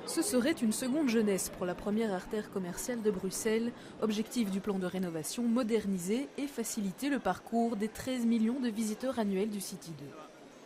Ce serait une seconde jeunesse pour la première artère commerciale de Bruxelles. Objectif du plan de rénovation, moderniser et faciliter le parcours des 13 millions de visiteurs annuels du City 2.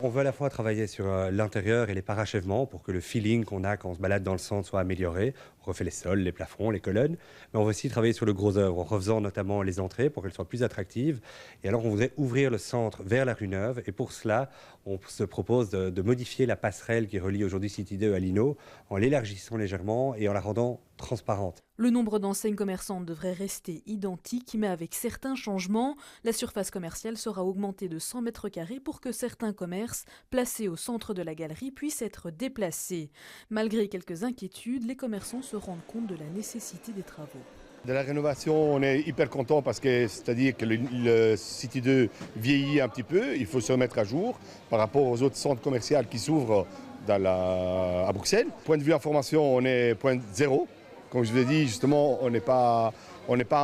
On veut à la fois travailler sur l'intérieur et les parachèvements pour que le feeling qu'on a quand on se balade dans le centre soit amélioré. On refait les sols, les plafonds, les colonnes. Mais on veut aussi travailler sur le gros œuvre en refaisant notamment les entrées pour qu'elles soient plus attractives. Et alors on voudrait ouvrir le centre vers la rue Neuve. Et pour cela, on se propose de modifier la passerelle qui relie aujourd'hui City 2 à Lino en l'élargissant légèrement et en la rendant transparente. Le nombre d'enseignes commerçantes devrait rester identique, mais avec certains changements. La surface commerciale sera augmentée de 100 mètres carrés pour que certains commerces placés au centre de la galerie puissent être déplacés. Malgré quelques inquiétudes, les commerçants se rendent compte de la nécessité des travaux. De la rénovation, on est hyper content parce que c'est-à-dire que le City 2 vieillit un petit peu. Il faut se remettre à jour par rapport aux autres centres commerciaux qui s'ouvrent à Bruxelles. Point de vue information, on est point zéro. Comme je vous l'ai dit, justement, on n'est pas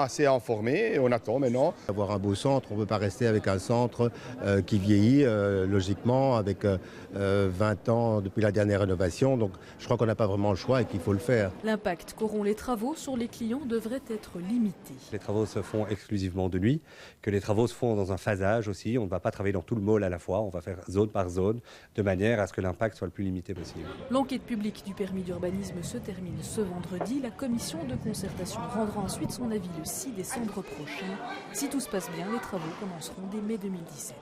assez informé et on attend maintenant. Avoir un beau centre, on ne peut pas rester avec un centre qui vieillit logiquement avec 20 ans depuis la dernière rénovation. Donc je crois qu'on n'a pas vraiment le choix et qu'il faut le faire. L'impact qu'auront les travaux sur les clients devrait être limité. Les travaux se font exclusivement de nuit, que les travaux se font dans un phasage aussi. On ne va pas travailler dans tout le mall à la fois, on va faire zone par zone, de manière à ce que l'impact soit le plus limité possible. L'enquête publique du permis d'urbanisme se termine ce vendredi. La commission de concertation rendra ensuite son avis le 6 décembre prochain. Si tout se passe bien, les travaux commenceront dès mai 2017.